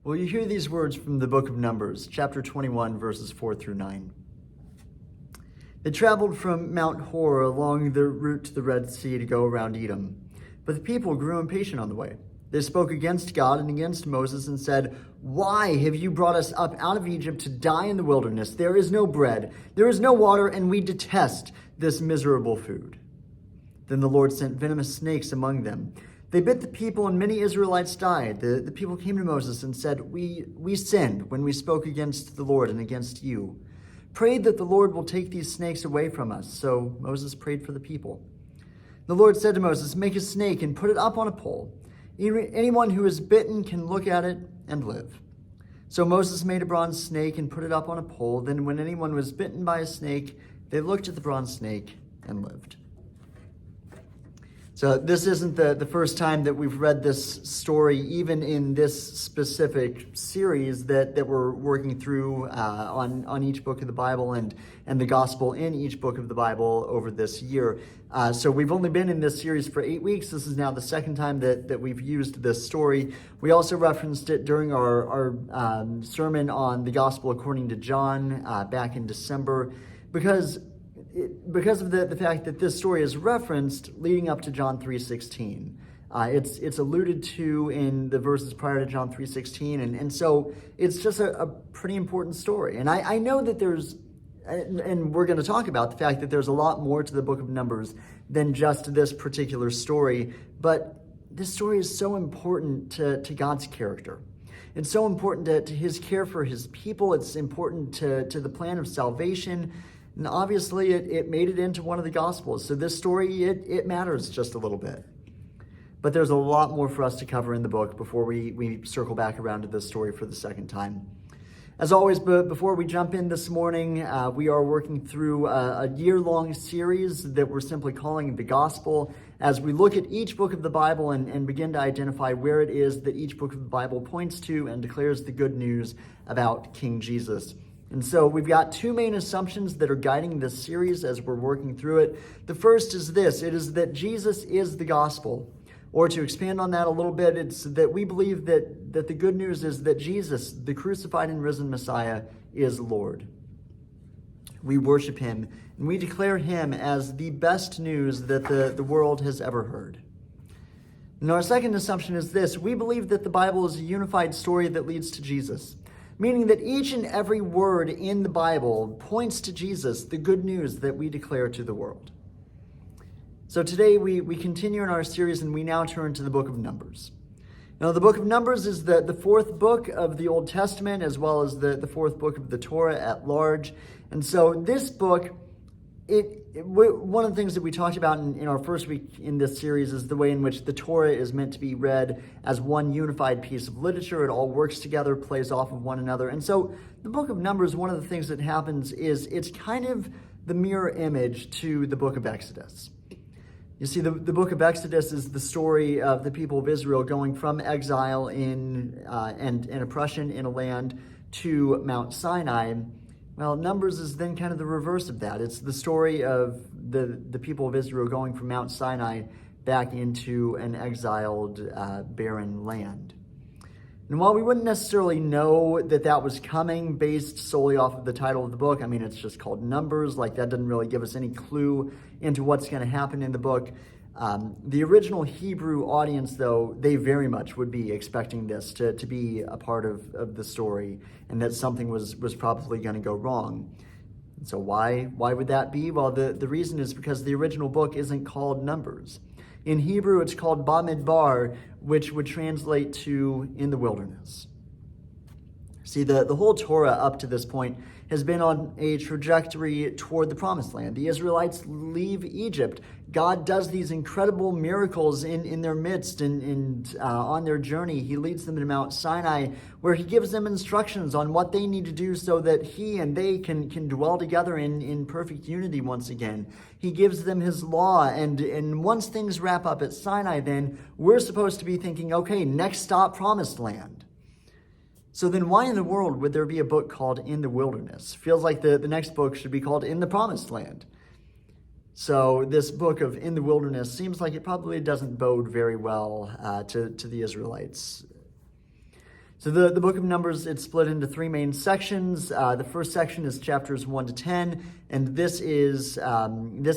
Well, you hear these words from the book of Numbers, chapter 21, verses 4 through 9. They traveled from Mount Hor along the route to the Red Sea to go around Edom. But the people grew impatient on the way. They spoke against God and against Moses and said, "Why have you brought us up out of Egypt to die in the wilderness? There is no bread, there is no water, and we detest this miserable food." Then the Lord sent venomous snakes among them. They bit the people, and many Israelites died. The people came to Moses and said, We sinned when we spoke against the Lord and against you. Pray that the Lord will take these snakes away from us. So Moses prayed for the people. The Lord said to Moses, "Make a snake and put it up on a pole. Anyone who is bitten can look at it and live." So Moses made a bronze snake and put it up on a pole. Then when anyone was bitten by a snake, they looked at the bronze snake and lived. So this isn't the first time that we've read this story, even in this specific series that we're working through on each book of the Bible and the gospel in each book of the Bible over this year. So we've only been in this series for 8 weeks. This is now the second time that we've used this story. We also referenced it during our sermon on the gospel according to John back in December, because of the fact that this story is referenced leading up to John 3:16. It's alluded to in the verses prior to John 3:16, and so it's just a pretty important story. And I know that and we're going to talk about the fact that there's a lot more to the book of Numbers than just this particular story, but this story is so important to God's character. It's so important to his care for his people. It's important to the plan of salvation. And obviously, it made it into one of the Gospels. So this story, it matters just a little bit. But there's a lot more for us to cover in the book before we circle back around to this story for the second time. As always, before we jump in this morning, we are working through a year-long series that we're simply calling The Gospel, as we look at each book of the Bible and begin to identify where it is that each book of the Bible points to and declares the good news about King Jesus. And so we've got two main assumptions that are guiding this series as we're working through it. The first is this: it is that Jesus is the gospel. Or to expand on that a little bit, it's that we believe that the good news is that Jesus, the crucified and risen Messiah, is Lord. We worship him, and we declare him as the best news that the world has ever heard. And our second assumption is this: we believe that the Bible is a unified story that leads to Jesus. Meaning that each and every word in the Bible points to Jesus, the good news that we declare to the world. So today we continue in our series, and we now turn to the book of Numbers. Now, the book of Numbers is the fourth book of the Old Testament, as well as the fourth book of the Torah at large. And so this book, one of the things that we talked about in our first week in this series is the way in which the Torah is meant to be read as one unified piece of literature. It all works together, plays off of one another. And so the book of Numbers, one of the things that happens is it's kind of the mirror image to the book of Exodus. You see, the book of Exodus is the story of the people of Israel going from exile and oppression in a land to Mount Sinai. Well, Numbers is then kind of the reverse of that. It's the story of the people of Israel going from Mount Sinai back into an exiled, barren land. And while we wouldn't necessarily know that was coming based solely off of the title of the book, I mean, it's just called Numbers, like that doesn't really give us any clue into what's going to happen in the book. The original Hebrew audience, though, they very much would be expecting this to be a part of the story, and that something was probably going to go wrong. And so why would that be? Well, the reason is because the original book isn't called Numbers. In Hebrew, it's called Bamidbar, which would translate to in the wilderness. See, the whole Torah up to this point has been on a trajectory toward the promised land. The Israelites leave Egypt. God does these incredible miracles in their midst, and on their journey, he leads them to Mount Sinai, where he gives them instructions on what they need to do so that he and they can dwell together in perfect unity once again. He gives them his law, and once things wrap up at Sinai, then we're supposed to be thinking, okay, next stop, promised land. So then why in the world would there be a book called In the Wilderness? Feels like the next book should be called In the Promised Land. So this book of In the Wilderness seems like it probably doesn't bode very well to the Israelites. So the book of Numbers, it's split into three main sections. The first section is chapters 1 to 10, and this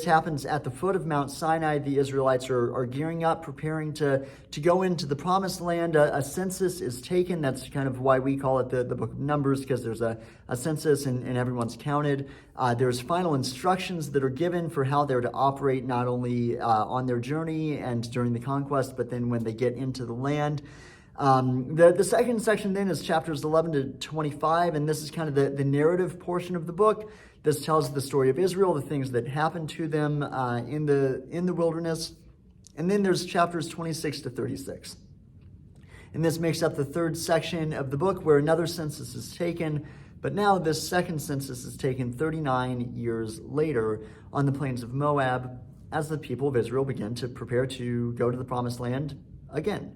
happens at the foot of Mount Sinai. The Israelites are gearing up, preparing to go into the promised land. A census is taken. That's kind of why we call it the book of Numbers, because there's a census and everyone's counted. There's final instructions that are given for how they're to operate, not only on their journey and during the conquest, but then when they get into the land. The second section then is chapters 11 to 25, and this is kind of the narrative portion of the book. This tells the story of Israel, the things that happened to them in the wilderness. And then there's chapters 26 to 36. And this makes up the third section of the book, where another census is taken. But now this second census is taken 39 years later on the plains of Moab, as the people of Israel begin to prepare to go to the promised land again.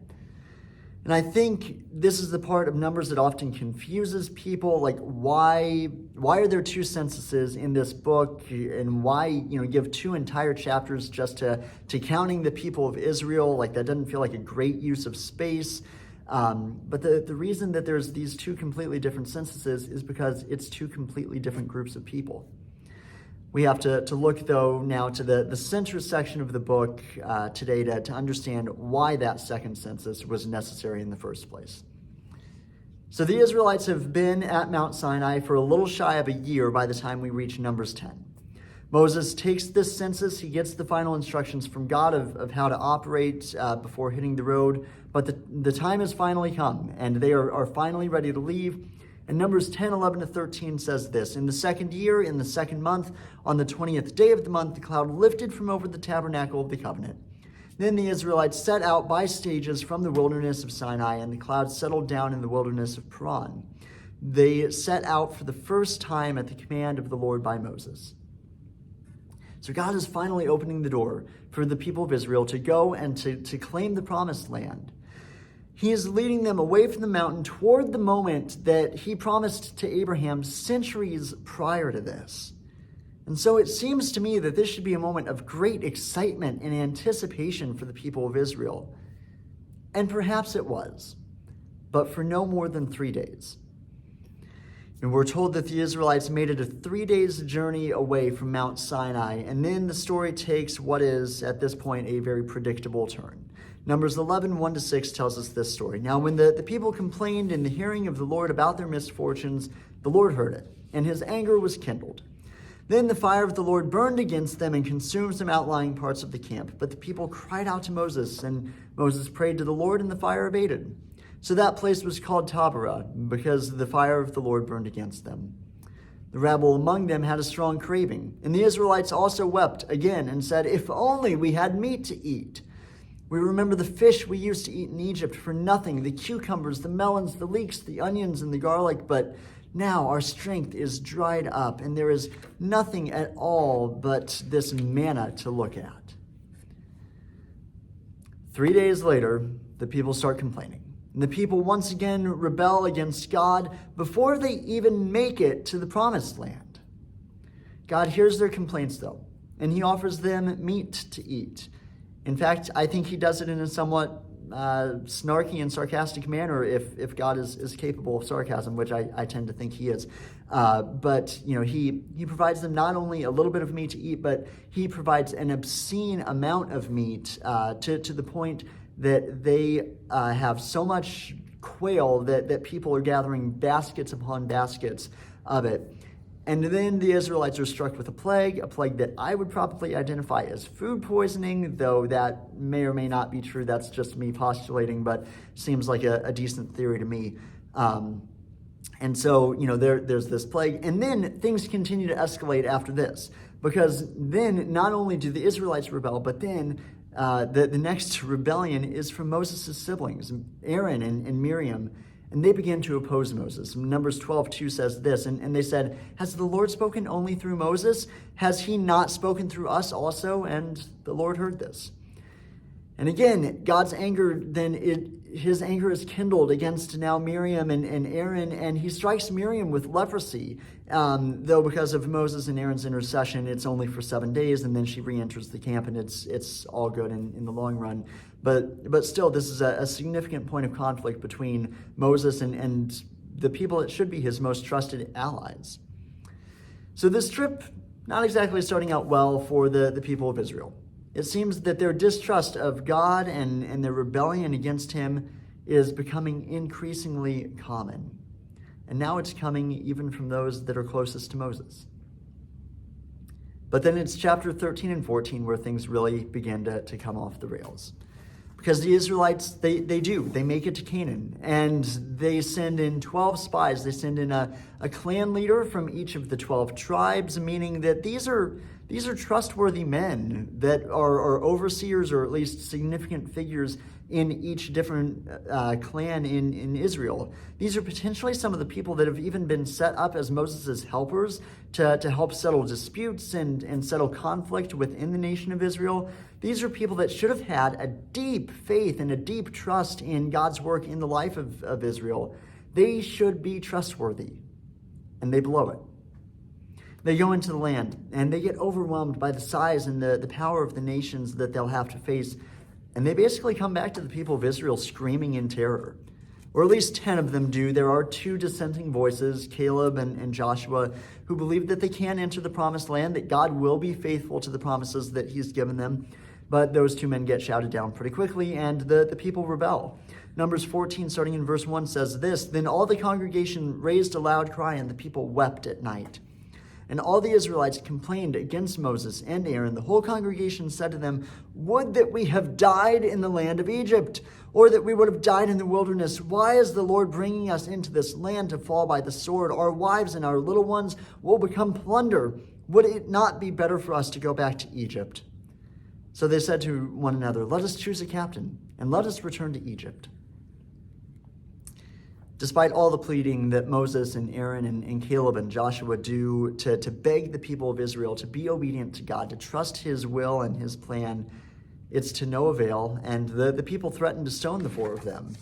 And I think this is the part of Numbers that often confuses people. Like, why are there two censuses in this book, and why give two entire chapters just to counting the people of Israel? Like, that doesn't feel like a great use of space. But the reason that there's these two completely different censuses is because it's two completely different groups of people. We have to look, though, now to the center section of the book today to understand why that second census was necessary in the first place. So the Israelites have been at Mount Sinai for a little shy of a year by the time we reach Numbers 10. Moses takes this census. He gets the final instructions from God of how to operate before hitting the road. But the time has finally come, and they are finally ready to leave. And Numbers 10, 11 to 13 says this: "In the second year, in the second month, on the 20th day of the month, the cloud lifted from over the tabernacle of the covenant. Then the Israelites set out by stages from the wilderness of Sinai, and the cloud settled down in the wilderness of Paran. They set out for the first time at the command of the Lord by Moses." So God is finally opening the door for the people of Israel to go and to claim the promised land. He is leading them away from the mountain toward the moment that he promised to Abraham centuries prior to this. And so it seems to me that this should be a moment of great excitement and anticipation for the people of Israel. And perhaps it was, but for no more than 3 days. And we're told that the Israelites made it a 3 days journey away from Mount Sinai, and then the story takes what is, at this point, a very predictable turn. Numbers 11, 1 to 6 tells us this story. "Now when the people complained in the hearing of the Lord about their misfortunes, the Lord heard it, and his anger was kindled. Then the fire of the Lord burned against them and consumed some outlying parts of the camp. But the people cried out to Moses, and Moses prayed to the Lord, and the fire abated. So that place was called Taberah, because the fire of the Lord burned against them. The rabble among them had a strong craving, and the Israelites also wept again and said, 'If only we had meat to eat. We remember the fish we used to eat in Egypt for nothing, the cucumbers, the melons, the leeks, the onions, and the garlic, but now our strength is dried up, and there is nothing at all but this manna to look at.' 3 days later, the people start complaining. And the people once again rebel against God before they even make it to the promised land. God hears their complaints, though, and he offers them meat to eat. In fact, I think he does it in a somewhat snarky and sarcastic manner, if God is capable of sarcasm, which I tend to think he is. But he provides them not only a little bit of meat to eat, but he provides an obscene amount of meat to the point that they have so much quail that people are gathering baskets upon baskets of it. And then the Israelites are struck with a plague that I would probably identify as food poisoning, though that may or may not be true. That's just me postulating, but seems like a decent theory to me. And so, there's this plague. And then things continue to escalate after this, because then not only do the Israelites rebel, but then the next rebellion is from Moses' siblings, Aaron and Miriam. And they begin to oppose Moses. Numbers 12:2 says this, and they said, "Has the Lord spoken only through Moses? Has he not spoken through us also?" And the Lord heard this. And again, God's anger, his anger is kindled against now Miriam and Aaron, and he strikes Miriam with leprosy. Though because of Moses and Aaron's intercession, it's only for 7 days, and then she re-enters the camp, and it's all good in the long run. But still, this is a significant point of conflict between Moses and the people that should be his most trusted allies. So this trip, not exactly starting out well for the people of Israel. It seems that their distrust of God and their rebellion against him is becoming increasingly common. And now it's coming even from those that are closest to Moses. But then it's chapter 13 and 14 where things really begin to come off the rails. Because the Israelites, they make it to Canaan, and they send in 12 spies. They send in a clan leader from each of the 12 tribes, meaning that these are trustworthy men that are overseers or at least significant figures in each different clan in Israel. These are potentially some of the people that have even been set up as Moses' helpers to help settle disputes and settle conflict within the nation of Israel. These are people that should have had a deep faith and a deep trust in God's work in the life of Israel. They should be trustworthy, and they blow it. They go into the land, and they get overwhelmed by the size and the power of the nations that they'll have to face. And they basically come back to the people of Israel screaming in terror. Or at least 10 of them do. There are 2 dissenting voices, Caleb and Joshua, who believe that they can enter the promised land, that God will be faithful to the promises that he's given them. But those 2 men get shouted down pretty quickly, and the people rebel. Numbers 14, starting in verse 1, says this: "Then all the congregation raised a loud cry, and the people wept at night. And all the Israelites complained against Moses and Aaron. The whole congregation said to them, 'Would that we have died in the land of Egypt, or that we would have died in the wilderness. Why is the Lord bringing us into this land to fall by the sword? Our wives and our little ones will become plunder. Would it not be better for us to go back to Egypt?' So they said to one another, 'Let us choose a captain, and let us return to Egypt.'" Despite all the pleading that Moses and Aaron and Caleb and Joshua do to beg the people of Israel to be obedient to God, to trust his will and his plan, it's to no avail, and the people threaten to stone the 4 of them.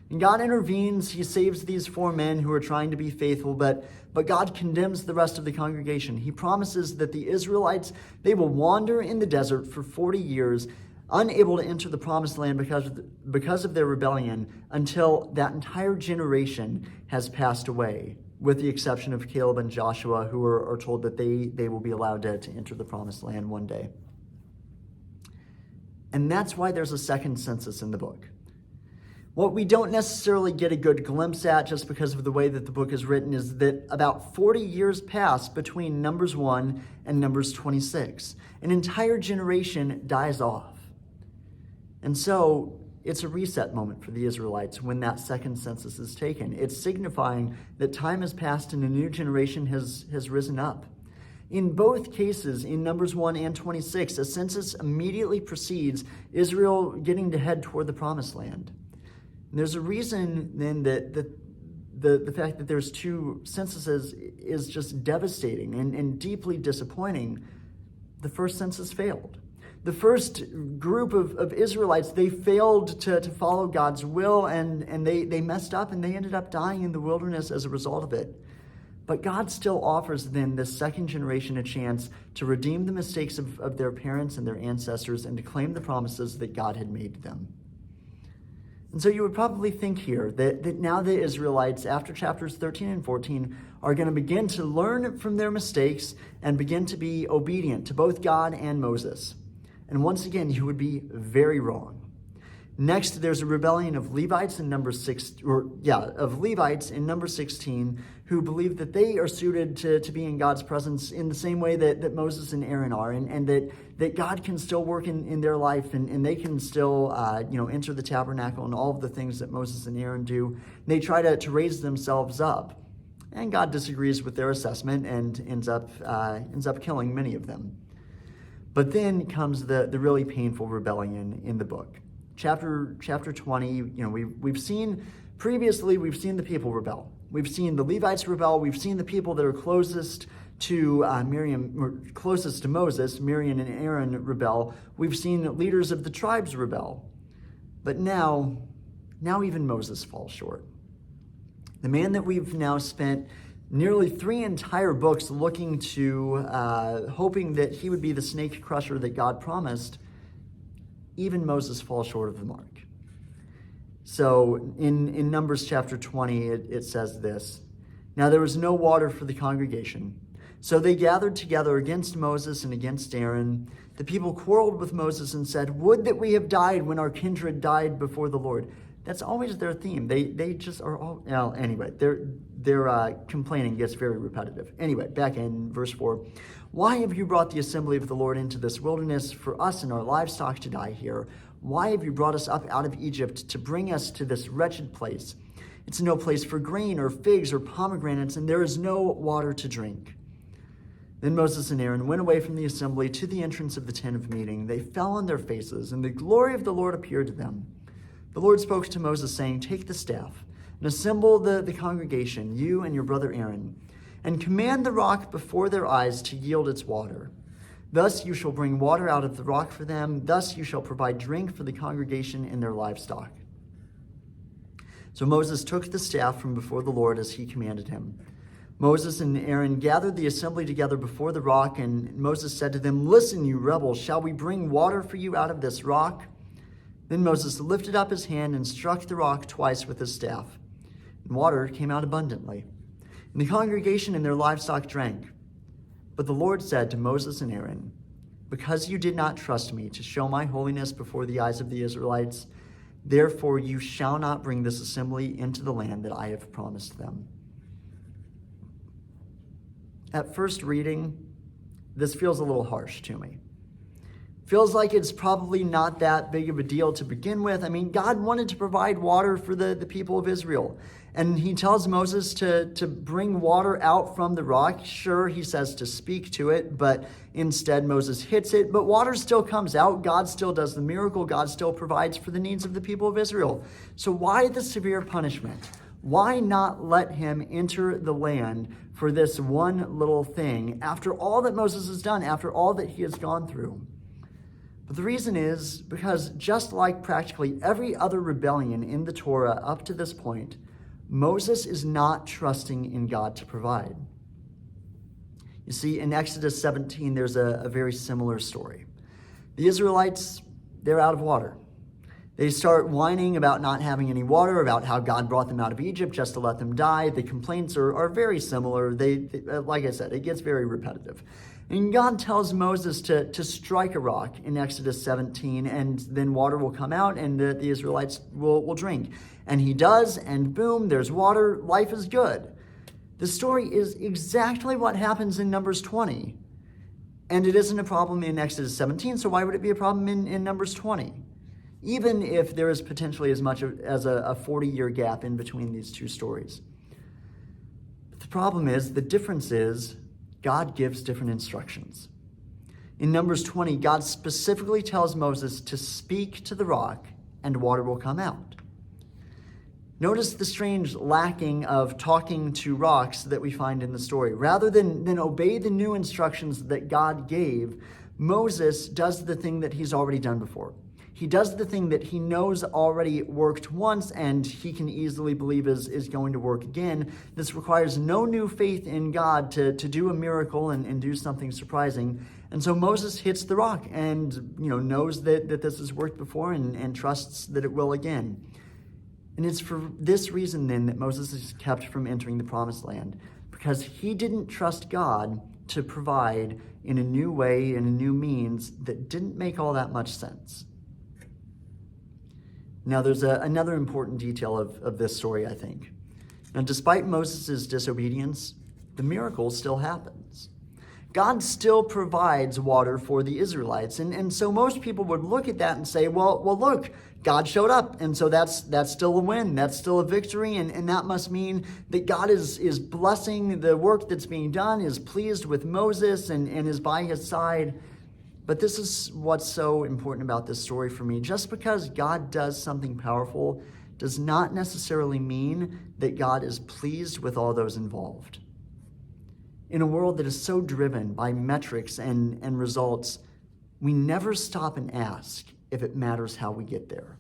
And God intervenes. He saves these 4 men who are trying to be faithful, but God condemns the rest of the congregation. He promises that the Israelites, they will wander in the desert for 40 years, unable to enter the promised land because of their rebellion, until that entire generation has passed away, with the exception of Caleb and Joshua, who are told that they will be allowed to enter the promised land one day. And that's why there's a second census in the book. What we don't necessarily get a good glimpse at, just because of the way that the book is written, is that about 40 years pass between Numbers 1 and Numbers 26. An entire generation dies off. And so it's a reset moment for the Israelites when that second census is taken. It's signifying that time has passed and a new generation has risen up. In both cases, in Numbers 1 and 26, a census immediately precedes Israel getting to head toward the promised land. And there's a reason then that the fact that there's 2 censuses is just devastating and deeply disappointing. The first census failed. The first group of Israelites, they failed to follow God's will, and they messed up, and they ended up dying in the wilderness as a result of it. But God still offers then this second generation a chance to redeem the mistakes of their parents and their ancestors and to claim the promises that God had made to them. And so you would probably think here that now the Israelites, after chapters 13 and 14, are going to begin to learn from their mistakes and begin to be obedient to both God and Moses. And once again, you would be very wrong. Next, there's a rebellion of Levites in Numbers 16, who believe that they are suited to be in God's presence in the same way that Moses and Aaron are, and that God can still work in their life, and they can still enter the tabernacle and all of the things that Moses and Aaron do. They try to raise themselves up, and God disagrees with their assessment and ends up killing many of them. But then comes the really painful rebellion in the book. Chapter 20, we've seen the people rebel. We've seen the Levites rebel. We've seen the people that are closest to closest to Moses, Miriam and Aaron, rebel. We've seen leaders of the tribes rebel. But now even Moses falls short. The man that we've now spent nearly 3 entire books looking to, hoping that he would be the snake crusher that God promised, even Moses falls short of the mark. So in Numbers chapter 20, it says this: "Now there was no water for the congregation. So they gathered together against Moses and against Aaron. The people quarreled with Moses and said, 'Would that we have died when our kindred died before the Lord.'" That's always their theme. They just are all, well, anyway, their complaining gets very repetitive. Anyway, back in verse 4. "Why have you brought the assembly of the Lord into this wilderness for us and our livestock to die here? Why have you brought us up out of Egypt to bring us to this wretched place? It's no place for grain or figs or pomegranates, and there is no water to drink." Then Moses and Aaron went away from the assembly to the entrance of the tent of meeting. They fell on their faces, and the glory of the Lord appeared to them. The Lord spoke to Moses, saying, "Take the staff and assemble the congregation, you and your brother Aaron, and command the rock before their eyes to yield its water. Thus you shall bring water out of the rock for them. Thus you shall provide drink for the congregation and their livestock." So Moses took the staff from before the Lord as he commanded him. Moses and Aaron gathered the assembly together before the rock, and Moses said to them, "Listen, you rebels, shall we bring water for you out of this rock?" Then Moses lifted up his hand and struck the rock twice with his staff, and water came out abundantly. And the congregation and their livestock drank. But the Lord said to Moses and Aaron, "Because you did not trust me to show my holiness before the eyes of the Israelites, therefore you shall not bring this assembly into the land that I have promised them." At first reading, this feels a little harsh to me. Feels like it's probably not that big of a deal to begin with. I mean, God wanted to provide water for the people of Israel. And he tells Moses to bring water out from the rock. Sure, he says to speak to it, but instead Moses hits it. But water still comes out. God still does the miracle. God still provides for the needs of the people of Israel. So why the severe punishment? Why not let him enter the land for this one little thing after all that Moses has done, after all that he has gone through? But the reason is because just like practically every other rebellion in the Torah up to this point, Moses is not trusting in God to provide. You see, in Exodus 17, there's a very similar story. The Israelites, they're out of water. They start whining about not having any water, about how God brought them out of Egypt just to let them die. The complaints are very similar. They, like I said, it gets very repetitive. And God tells Moses to strike a rock in Exodus 17, and then water will come out, and the Israelites will drink. And he does, and boom, there's water. Life is good. The story is exactly what happens in Numbers 20. And it isn't a problem in Exodus 17, so why would it be a problem in Numbers 20? Even if there is potentially as much as a 40-year gap in between these two stories. But the problem is, the difference is, God gives different instructions. In Numbers 20, God specifically tells Moses to speak to the rock and water will come out. Notice the strange lacking of talking to rocks that we find in the story. Rather than obey the new instructions that God gave, Moses does the thing that he's already done before. He does the thing that he knows already worked once and he can easily believe is going to work again. This requires no new faith in God to do a miracle and do something surprising. And so Moses hits the rock and knows that this has worked before and trusts that it will again. And it's for this reason then that Moses is kept from entering the promised land, because he didn't trust God to provide in a new way, in a new means that didn't make all that much sense. Now, there's another important detail of this story, I think. Now, despite Moses' disobedience, the miracle still happens. God still provides water for the Israelites. And so most people would look at that and say, well, look, God showed up. And so that's still a win. That's still a victory. And that must mean that God is blessing the work that's being done, is pleased with Moses and is by his side. But this is what's so important about this story for me. Just because God does something powerful does not necessarily mean that God is pleased with all those involved. In a world that is so driven by metrics and results, we never stop and ask if it matters how we get there.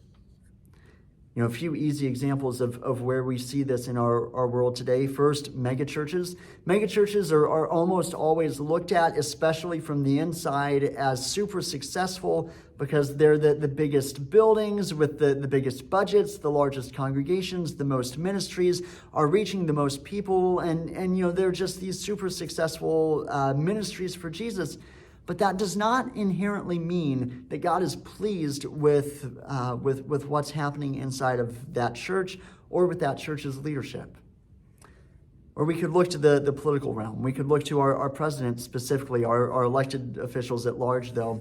A few easy examples of where we see this in our world today. First, megachurches. Megachurches are almost always looked at, especially from the inside, as super successful because they're the biggest buildings with the biggest budgets, the largest congregations, the most ministries, are reaching the most people, and they're just these super successful ministries for Jesus. But that does not inherently mean that God is pleased with what's happening inside of that church or with that church's leadership. Or we could look to the political realm. We could look to our president specifically, our elected officials at large, though.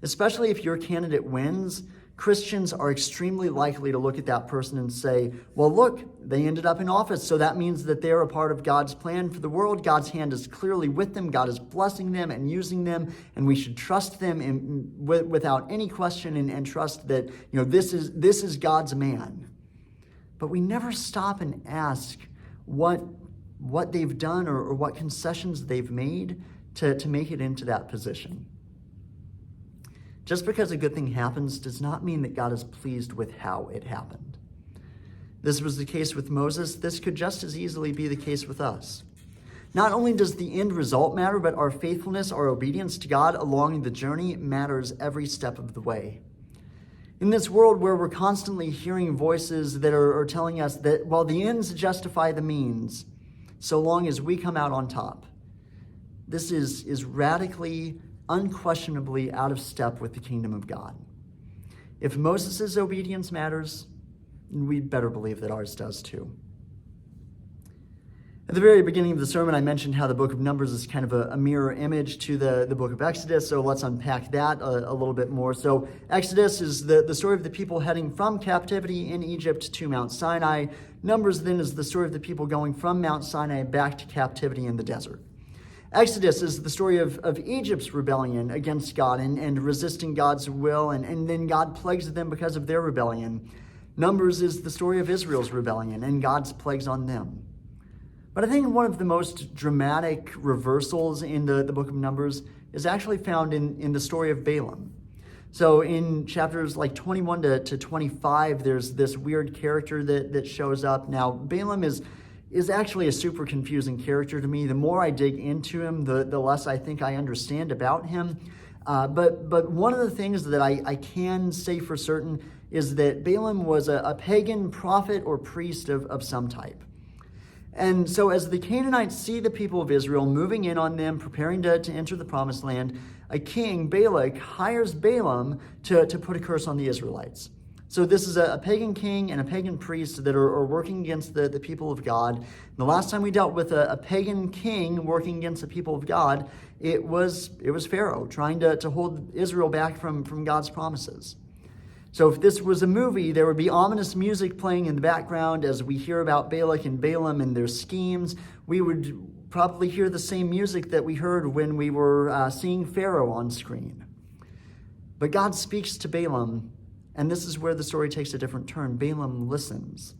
Especially if your candidate wins, Christians are extremely likely to look at that person and say, well, look, they ended up in office, so that means that they're a part of God's plan for the world. God's hand is clearly with them. God is blessing them and using them, and we should trust them without any question and trust that this is God's man. But we never stop and ask what they've done or what concessions they've made to make it into that position. Just because a good thing happens does not mean that God is pleased with how it happened. This was the case with Moses. This could just as easily be the case with us. Not only does the end result matter, but our faithfulness, our obedience to God along the journey matters every step of the way. In this world where we're constantly hearing voices that are telling us that, well, the ends justify the means, so long as we come out on top, this is radically, unquestionably out of step with the kingdom of God. If Moses' obedience matters, we'd better believe that ours does too. At the very beginning of the sermon, I mentioned how the book of Numbers is kind of a mirror image to the book of Exodus, so let's unpack that a little bit more. So Exodus is the story of the people heading from captivity in Egypt to Mount Sinai. Numbers then is the story of the people going from Mount Sinai back to captivity in the desert. Exodus is the story of Egypt's rebellion against God and resisting God's will, and then God plagues them because of their rebellion. Numbers is the story of Israel's rebellion and God's plagues on them. But I think one of the most dramatic reversals in the book of Numbers is actually found in the story of Balaam. So in chapters like 21 to 25, there's this weird character that shows up. Now, Balaam is actually a super confusing character to me. The more I dig into him, the less I think I understand about him. But one of the things that I can say for certain is that Balaam was a pagan prophet or priest of some type. And so as the Canaanites see the people of Israel moving in on them, preparing to enter the promised land, a king, Balak, hires Balaam to put a curse on the Israelites. So this is a pagan king and a pagan priest that are working against the people of God. The last time we dealt with a pagan king working against the people of God, it was Pharaoh trying to hold Israel back from God's promises. So if this was a movie, there would be ominous music playing in the background as we hear about Balak and Balaam and their schemes. We would probably hear the same music that we heard when we were seeing Pharaoh on screen. But God speaks to Balaam, and this is where the story takes a different turn. Balaam listens.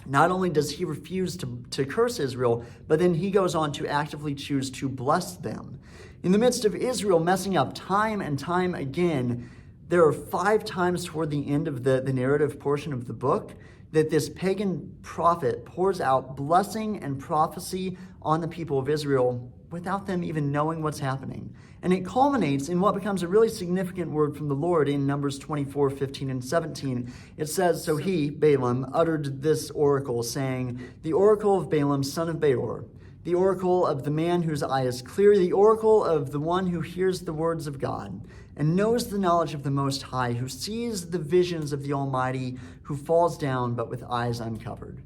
Not only does he refuse to curse Israel, but then he goes on to actively choose to bless them. In the midst of Israel messing up time and time again, there are 5 times toward the end of the narrative portion of the book that this pagan prophet pours out blessing and prophecy on the people of Israel without them even knowing what's happening. And it culminates in what becomes a really significant word from the Lord in Numbers 24, 15, and 17. It says, "So he, Balaam, uttered this oracle, saying, the oracle of Balaam, son of Beor, the oracle of the man whose eye is clear, the oracle of the one who hears the words of God, and knows the knowledge of the Most High, who sees the visions of the Almighty, who falls down but with eyes uncovered.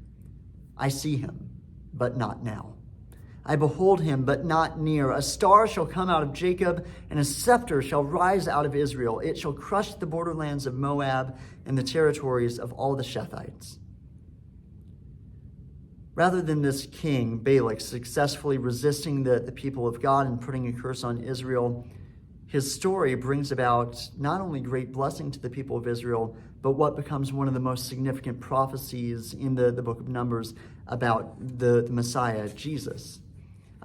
I see him, but not now. I behold him, but not near. A star shall come out of Jacob, and a scepter shall rise out of Israel. It shall crush the borderlands of Moab and the territories of all the Shethites." Rather than this king, Balak, successfully resisting the people of God and putting a curse on Israel, his story brings about not only great blessing to the people of Israel, but what becomes one of the most significant prophecies in the book of Numbers about the Messiah, Jesus.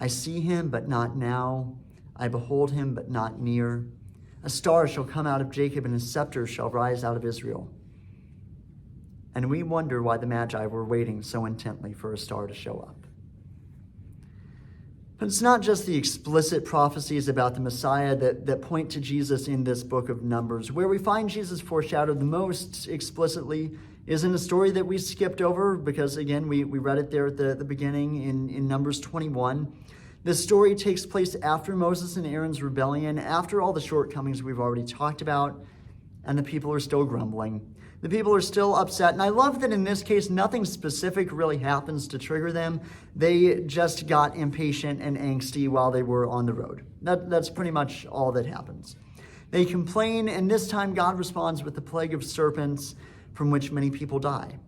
I see him, but not now. I behold him, but not near. A star shall come out of Jacob, and a scepter shall rise out of Israel. and we wonder why the Magi were waiting so intently for a star to show up. But it's not just the explicit prophecies about the Messiah that point to Jesus in this book of Numbers. Where we find Jesus foreshadowed the most explicitly is in a story that we skipped over because, again, we read it there at the beginning in Numbers 21. This story takes place after Moses and Aaron's rebellion, after all the shortcomings we've already talked about, and the people are still grumbling. The people are still upset, and I love that in this case, nothing specific really happens to trigger them. They just got impatient and angsty while they were on the road. That's pretty much all that happens. They complain, and this time God responds with the plague of serpents, from which many people die.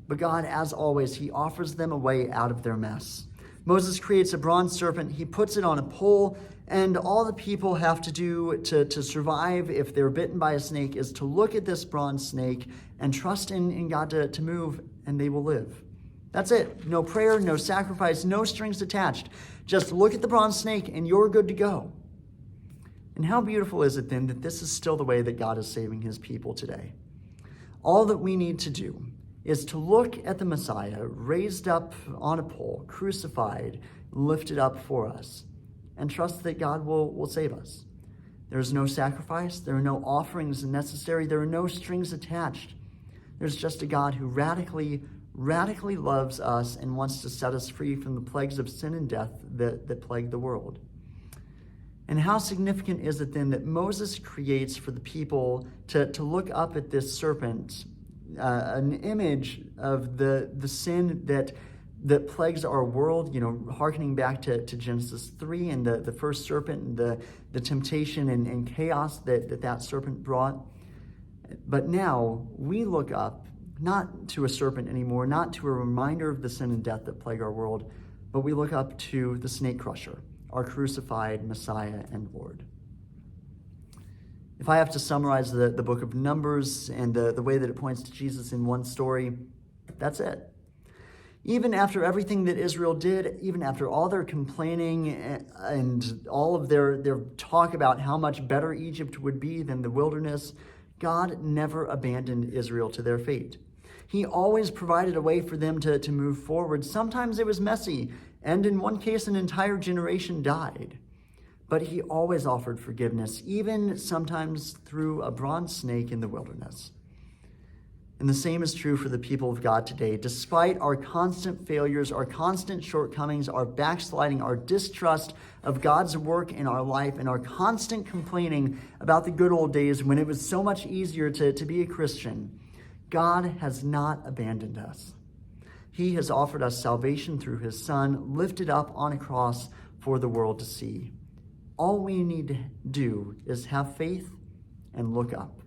But God, as always, he offers them a way out of their mess. Moses creates a bronze serpent, he puts it on a pole, and all the people have to do to survive if they're bitten by a snake is to look at this bronze snake and trust in God to move, and they will live. That's it. No prayer, no sacrifice, no strings attached. Just look at the bronze snake and you're good to go. And how beautiful is it then that this is still the way that God is saving his people today? All that we need to do is to look at the Messiah raised up on a pole, crucified, lifted up for us, and trust that God will save us. There is no sacrifice. There are no offerings necessary. There are no strings attached. There's just a God who radically loves us and wants to set us free from the plagues of sin and death that plague the world. And how significant is it then that Moses creates for the people to look up at this serpent, an image of the sin that plagues our world, hearkening back to Genesis 3 and the first serpent and the temptation and chaos that serpent brought. But now we look up not to a serpent anymore, not to a reminder of the sin and death that plague our world, but we look up to the snake crusher, our crucified Messiah and Lord. If I have to summarize the book of Numbers and the way that it points to Jesus in one story, that's it. Even after everything that Israel did, even after all their complaining and all of their talk about how much better Egypt would be than the wilderness, God never abandoned Israel to their fate. He always provided a way for them to move forward. Sometimes it was messy, and in one case, an entire generation died. But he always offered forgiveness, even sometimes through a bronze snake in the wilderness. And the same is true for the people of God today. Despite our constant failures, our constant shortcomings, our backsliding, our distrust of God's work in our life, and our constant complaining about the good old days when it was so much easier to be a Christian, God has not abandoned us. He has offered us salvation through his Son, lifted up on a cross for the world to see. All we need to do is have faith and look up.